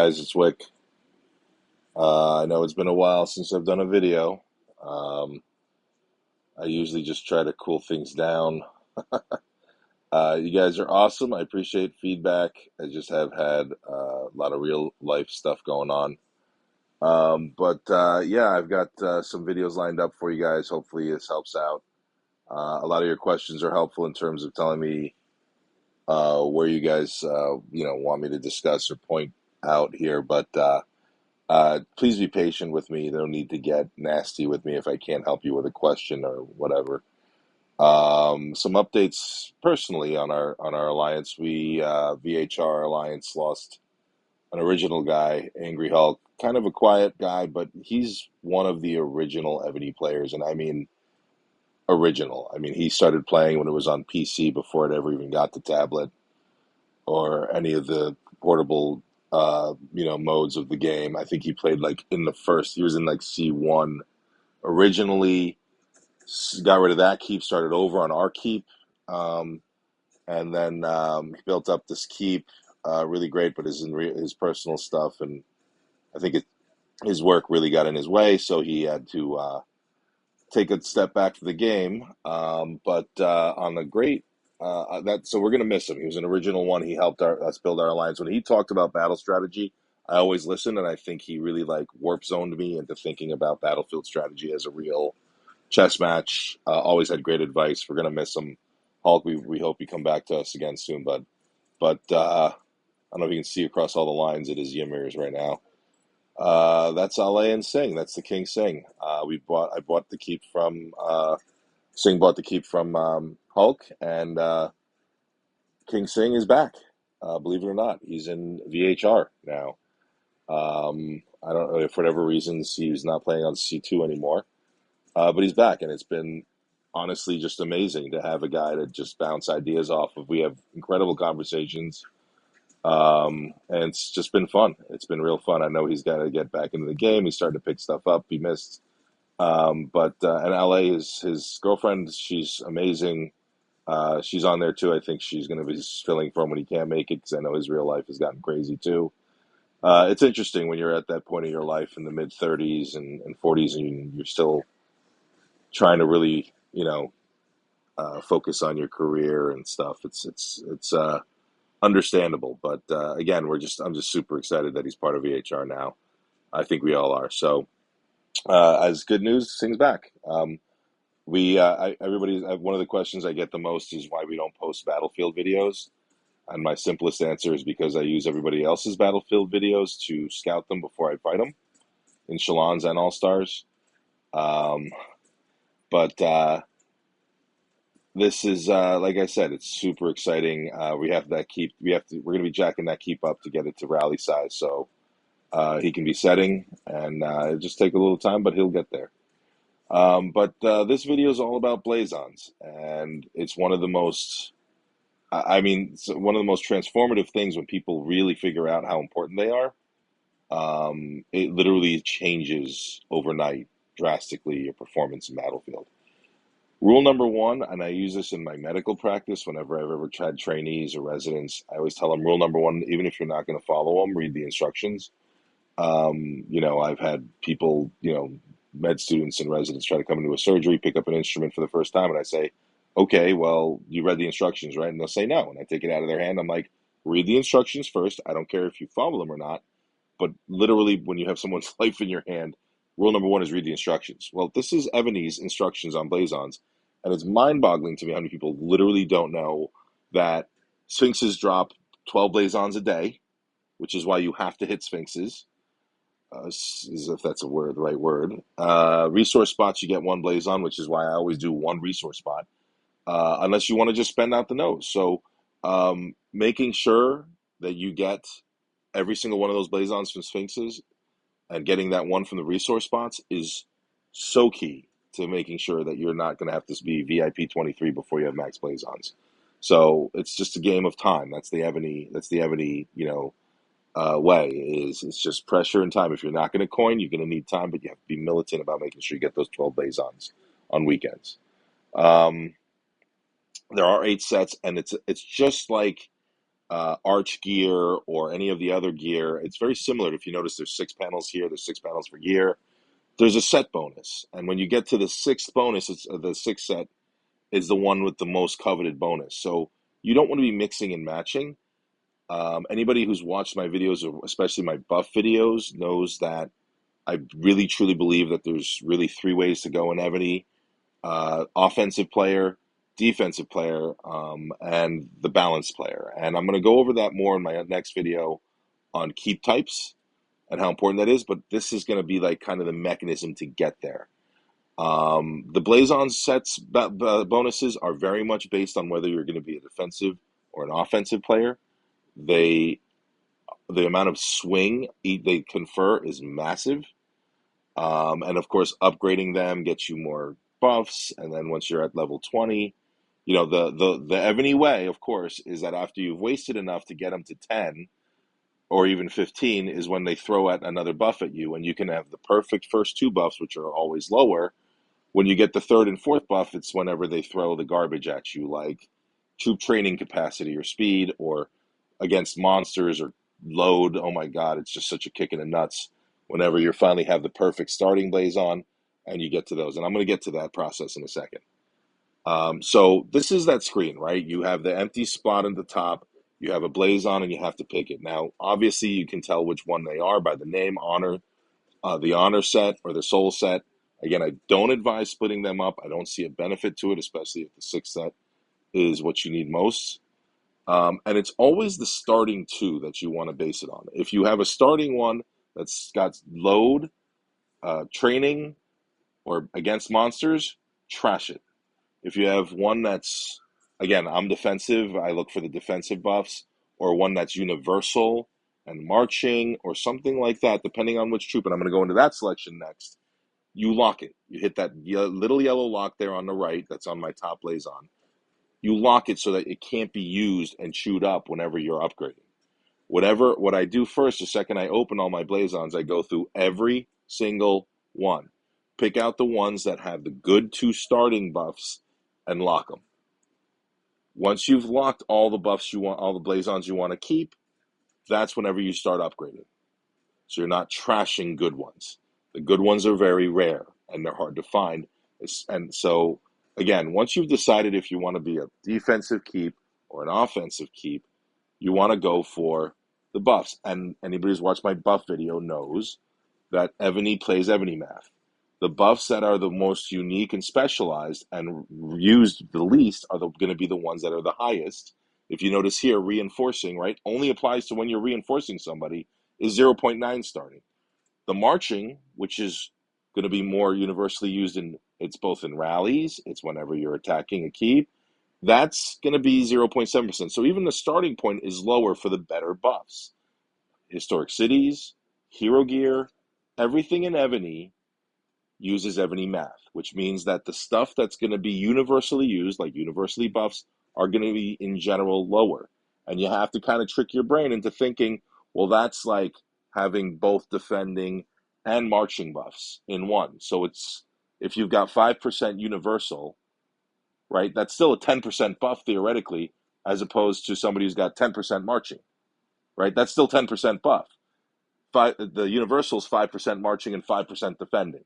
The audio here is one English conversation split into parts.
Guys, it's Wick. I know it's been a while since I've done a video. Um, I usually just try to cool things down. You guys are awesome. I appreciate feedback. I just have had a lot of real life stuff going on. But yeah, I've got some videos lined up for you guys. Hopefully, this helps out. A lot of your questions are helpful in terms of telling me where you guys, want me to discuss or point out here. But please be patient with me. No need to get nasty with me if I can't help you with a question or whatever. Some updates personally on our alliance. We VHR Alliance lost an original guy, Angry Hulk, kind of a quiet guy, but he's one of the original Evony players, and I mean original. I mean he started playing when it was on PC before it ever even got to tablet or any of the portable modes of the game. I think he played like in the first. He was in like C1 originally. Got rid of that keep, started over on our keep, um, and then he built up this keep. Really great, but his personal stuff, and I think his work really got in his way, so he had to take a step back for the game. But on the great that so we're gonna miss him. He was an original one. He helped us build our alliance. When he talked about battle strategy, I always listened, and I think he really like warp zoned me into thinking about battlefield strategy as a real chess match. Always had great advice. We're gonna miss him. Hulk, we hope you come back to us again soon, bud. But I don't know if you can see across all the lines. It is Ymirs right now. That's Ale and Singh. That's the King Singh. I bought the keep from Singh bought the keep from Hulk, and King Singh is back. Believe it or not, he's in VHR now. I don't know if for whatever reasons he's not playing on C2 anymore, but he's back, and it's been honestly just amazing to have a guy to just bounce ideas off of. We have incredible conversations, and it's just been fun. It's been real fun. I know he's got to get back into the game. He's starting to pick stuff up he missed. But and LA is his girlfriend. She's amazing. She's on there too. I think she's going to be filling for him when he can't make it because I know his real life has gotten crazy too. It's interesting when you're at that point of your life in the mid 30s and 40s and you're still trying to really, focus on your career and stuff. It's understandable, but again, I'm just super excited that he's part of VHR now. I think we all are. So as good news, Sing's back. One of the questions I get the most is why we don't post Battlefield videos. And my simplest answer is because I use everybody else's Battlefield videos to scout them before I fight them in Shalons and All Stars. Um, but this is like I said, it's super exciting. We have that keep. We're going to be jacking that keep up to get it to rally size, so he can be setting, and it'll just take a little time, but he'll get there. But this video is all about Blazons, and it's one of the most, I mean, it's one of the most transformative things when people really figure out how important they are. It literally changes overnight drastically your performance in Battlefield. Rule number one, and I use this in my medical practice whenever I've ever tried trainees or residents, I always tell them rule number one, even if you're not going to follow them, read the instructions. I've had people, med students and residents try to come into a surgery, pick up an instrument for the first time, and I say, okay, well, you read the instructions, right? And they'll say no. And I take it out of their hand. I'm like, read the instructions first. I don't care if you follow them or not. But literally, when you have someone's life in your hand, rule number one is read the instructions. Well, this is Evany's instructions on Blazons. And it's mind boggling to me how many people literally don't know that Sphinxes drop 12 Blazons a day, which is why you have to hit Sphinxes as if that's the right word. Resource spots, you get one Blazon, which is why I always do one resource spot, unless you want to just spend out the nose. So, making sure that you get every single one of those Blazons from Sphinxes and getting that one from the resource spots is so key to making sure that you're not going to have to be VIP 23 before you have max Blazons. So it's just a game of time. That's the Ebony. That's the Ebony. Way is it's just pressure and time. If you're not going to coin, you're going to need time, but you have to be militant about making sure you get those 12 Blazons on weekends. Um, there are 8 sets, and it's just like arch gear or any of the other gear, it's very similar. If you notice, there's 6 panels here, there's 6 panels for gear. There's a set bonus, and when you get to the sixth bonus, it's the sixth set is the one with the most coveted bonus. So you don't want to be mixing and matching. Anybody who's watched my videos, or especially my buff videos, knows that I really truly believe that there's really 3 ways to go in Evony: offensive player, defensive player, and the balanced player. And I'm going to go over that more in my next video on keep types and how important that is. But this is going to be like kind of the mechanism to get there. The Blazon sets bonuses are very much based on whether you're going to be a defensive or an offensive player. They the amount of swing they confer is massive, and of course, upgrading them gets you more buffs. And then once you're at level 20, the Evony way, of course, is that after you've wasted enough to get them to 10 or even 15, is when they throw out another buff at you, and you can have the perfect first 2 buffs, which are always lower. When you get the third and fourth buff, it's whenever they throw the garbage at you, like troop training capacity or speed, or against monsters or load. Oh my God, it's just such a kick in the nuts whenever you finally have the perfect starting blazon and you get to those. And I'm going to get to that process in a second. So this is that screen, right? You have the empty spot at the top. You have a blazon and you have to pick it. Now, obviously, you can tell which one they are by the name, honor, the honor set or the soul set. Again, I don't advise splitting them up. I don't see a benefit to it, especially if the sixth set is what you need most. And it's always the starting 2 that you want to base it on. If you have a starting one that's got load, training, or against monsters, trash it. If you have one that's, again, I'm defensive, I look for the defensive buffs, or one that's universal and marching, or something like that, depending on which troop, and I'm going to go into that selection next. You lock it. You hit that little yellow lock there on the right that's on my top blazon. You lock it so that it can't be used and chewed up whenever you're upgrading. What I do first, the second I open all my blazons, I go through every single one. Pick out the ones that have the good 2 starting buffs and lock them. Once you've locked all the buffs you want, all the blazons you want to keep, that's whenever you start upgrading. So you're not trashing good ones. The good ones are very rare and they're hard to find. And so, again, once you've decided if you want to be a defensive keep or an offensive keep, you want to go for the buffs. And anybody who's watched my buff video knows that Evony plays Evony math. The buffs that are the most unique and specialized and used the least are going to be the ones that are the highest. If you notice here, reinforcing, right, only applies to when you're reinforcing somebody, is 0.9 starting. The marching, which is going to be more universally used it's both in rallies, it's whenever you're attacking a keep, that's going to be 0.7%. So even the starting point is lower for the better buffs. Historic cities, hero gear, everything in Evony uses Evony math, which means that the stuff that's going to be universally used, like universally buffs, are going to be in general lower. And you have to kind of trick your brain into thinking, well, that's like having both defending and marching buffs in one. So it's, if you've got 5% universal, right, that's still a 10% buff theoretically, as opposed to somebody who's got 10% marching, right? That's still 10% buff. The universal is 5% marching and 5% defending.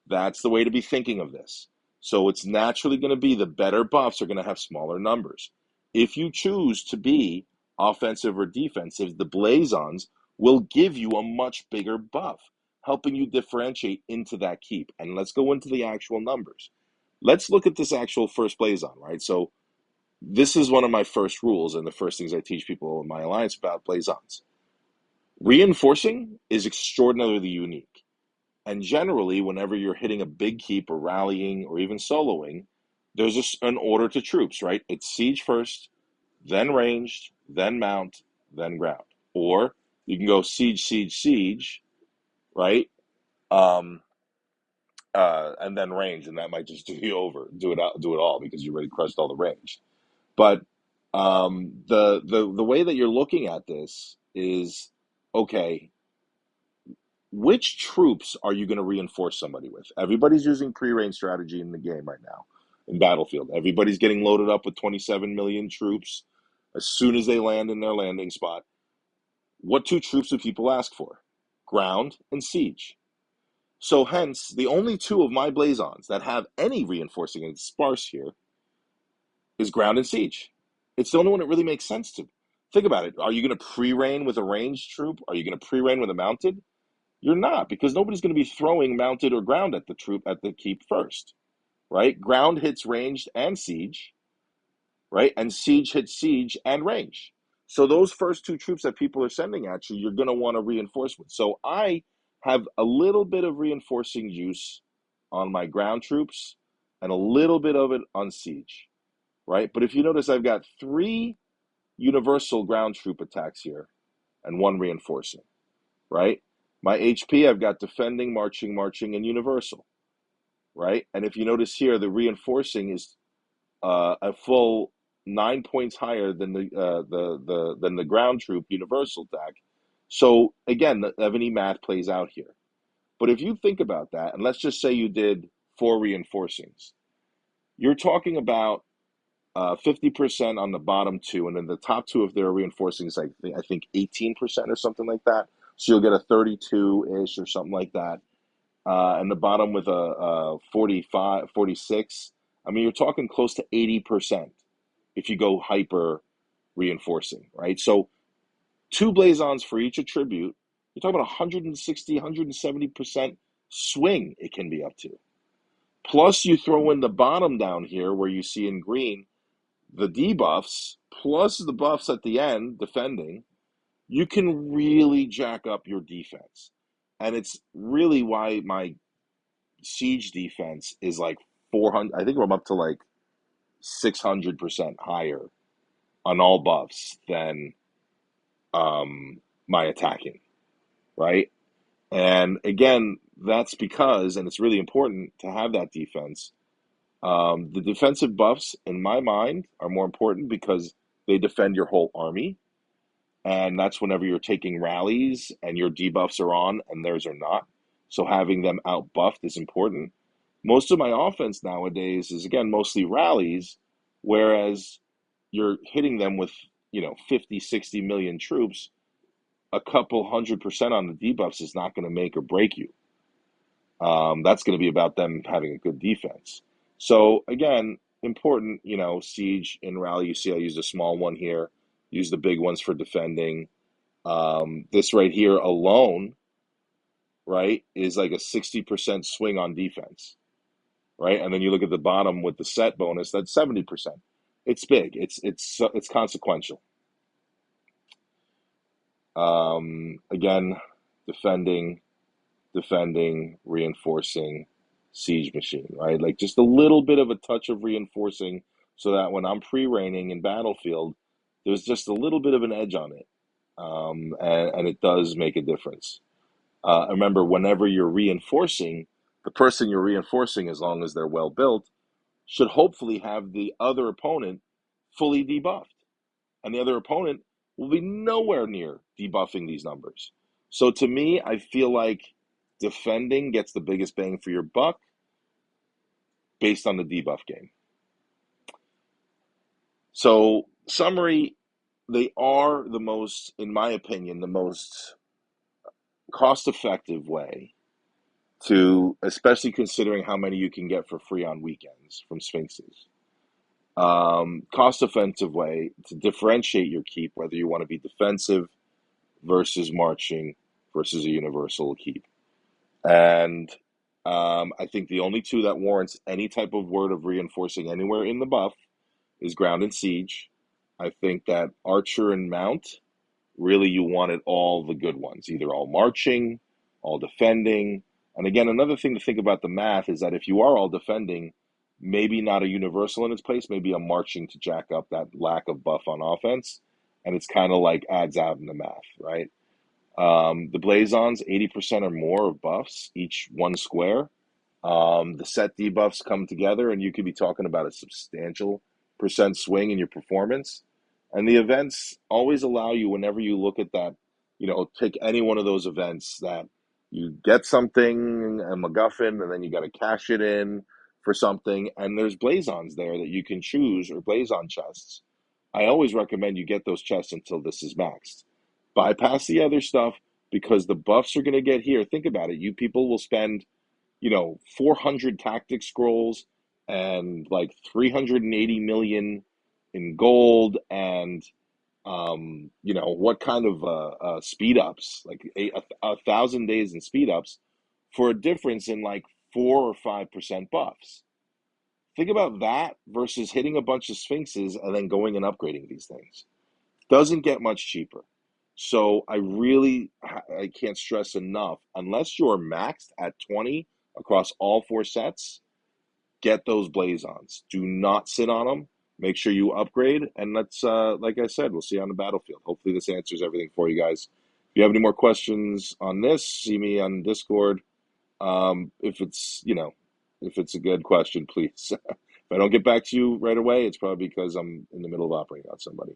That's the way to be thinking of this. So it's naturally going to be the better buffs are going to have smaller numbers. If you choose to be offensive or defensive, the blazons will give you a much bigger buff, helping you differentiate into that keep. And let's go into the actual numbers. Let's look at this actual first blazon, right? So this is one of my first rules and the first things I teach people in my alliance about blazons. Reinforcing is extraordinarily unique. And generally, whenever you're hitting a big keep or rallying or even soloing, there's an order to troops, right? It's siege first, then ranged, then mount, then ground. Or you can go siege, siege, siege, right? And then range, and that might just do you over, do it all because you already crushed all the range. But the way that you're looking at this is, okay, which troops are you going to reinforce somebody with? Everybody's using pre-range strategy in the game right now, in Battlefield. Everybody's getting loaded up with 27 million troops. as soon as they land in their landing spot, what two troops do people ask for? Ground and siege. So hence, the only two of my blazons that have any reinforcing, and it's sparse here, is ground and siege. It's the only one that really makes sense to. Think about it. Are you going to pre-rain with a ranged troop? Are you going to pre-rain with a mounted? You're not, because nobody's going to be throwing mounted or ground at the troop at the keep first, right? Ground hits ranged and siege, right? And siege hits siege and range. So those first two troops that people are sending at you, you're going to want to reinforce with. So I have a little bit of reinforcing use on my ground troops and a little bit of it on siege, right? But if you notice, I've got 3 universal ground troop attacks here and 1 reinforcing, right? My HP, I've got defending, marching, marching, and universal, right? And if you notice here, the reinforcing is a full 9 points higher than the ground troop universal attack. So again, the Evony math plays out here. But if you think about that, and let's just say you did 4 reinforcings, you're talking about 50% on the bottom 2, and then the top 2, if they're reinforcing, is I think 18% or something like that. So you'll get a 32-ish or something like that. And the bottom with a 45, 46. I mean, you're talking close to 80% if you go hyper reinforcing, right? So 2 blazons for each attribute, you're talking about 160, 170% swing it can be up to. Plus you throw in the bottom down here where you see in green the debuffs, plus the buffs at the end, defending, you can really jack up your defense. And it's really why my siege defense is like 400. I think I'm up to like 600% higher on all buffs than my attacking, right? And again, that's because, and it's really important to have that defense. The defensive buffs, in my mind, are more important because they defend your whole army. And that's whenever you're taking rallies and your debuffs are on and theirs are not. So having them out buffed is important. Most of my offense nowadays is, again, mostly rallies, whereas you're hitting them with, 50, 60 million troops. A couple 100% on the debuffs is not going to make or break you. That's going to be about them having a good defense. So again, important, siege and rally. You see I used a small one here, use the big ones for defending. This right here alone, right, is like a 60% swing on defense, right? And then you look at the bottom with the set bonus, that's 70%. It's big. It's consequential. Again, defending, reinforcing, siege machine, right? Like just a little bit of a touch of reinforcing so that when I'm pre-raining in battlefield, there's just a little bit of an edge on it. And it does make a difference. Remember, whenever you're reinforcing, the person you're reinforcing, as long as they're well built, should hopefully have the other opponent fully debuffed. And the other opponent will be nowhere near debuffing these numbers. So to me, I feel like defending gets the biggest bang for your buck based on the debuff game. So, summary, they are the most, in my opinion, the most cost-effective way to, especially considering how many you can get for free on weekends from Sphinxes. Cost-effective way to differentiate your keep, whether you want to be defensive versus marching versus a universal keep. And I think the only 2 that warrants any type of word of reinforcing anywhere in the buff is ground and siege. I think that archer and mount, really you wanted all the good ones, either all marching, all defending. And again, another thing to think about the math is that if you are all defending, maybe not a universal in its place, maybe a marching to jack up that lack of buff on offense. And it's kind of like adds out in the math, right? The Blazons, 80% or more of buffs, each 1 square. The set debuffs come together, and you could be talking about a substantial percent swing in your performance. And the events always allow you, whenever you look at that, pick any one of those events that you get something, a MacGuffin, and then you got to cash it in for something. And there's Blazons there that you can choose, or Blazon chests. I always recommend you get those chests until this is maxed. Bypass the other stuff because the buffs are going to get here. Think about it. You people will spend, 400 tactic scrolls and like 380 million in gold and what kind of speed ups, like a thousand days in speed ups for a difference in like 4 or 5% buffs. Think about that versus hitting a bunch of sphinxes and then going and upgrading these things. Doesn't get much cheaper. So I can't stress enough, unless you're maxed at 20 across all four sets, get those blazons. Do not sit on them. Make sure you upgrade, and let's like I said, we'll see you on the battlefield. Hopefully this answers everything for you guys. If you have any more questions on this, see me on Discord. If it's a good question, please. If I don't get back to you right away, it's probably because I'm in the middle of operating on somebody.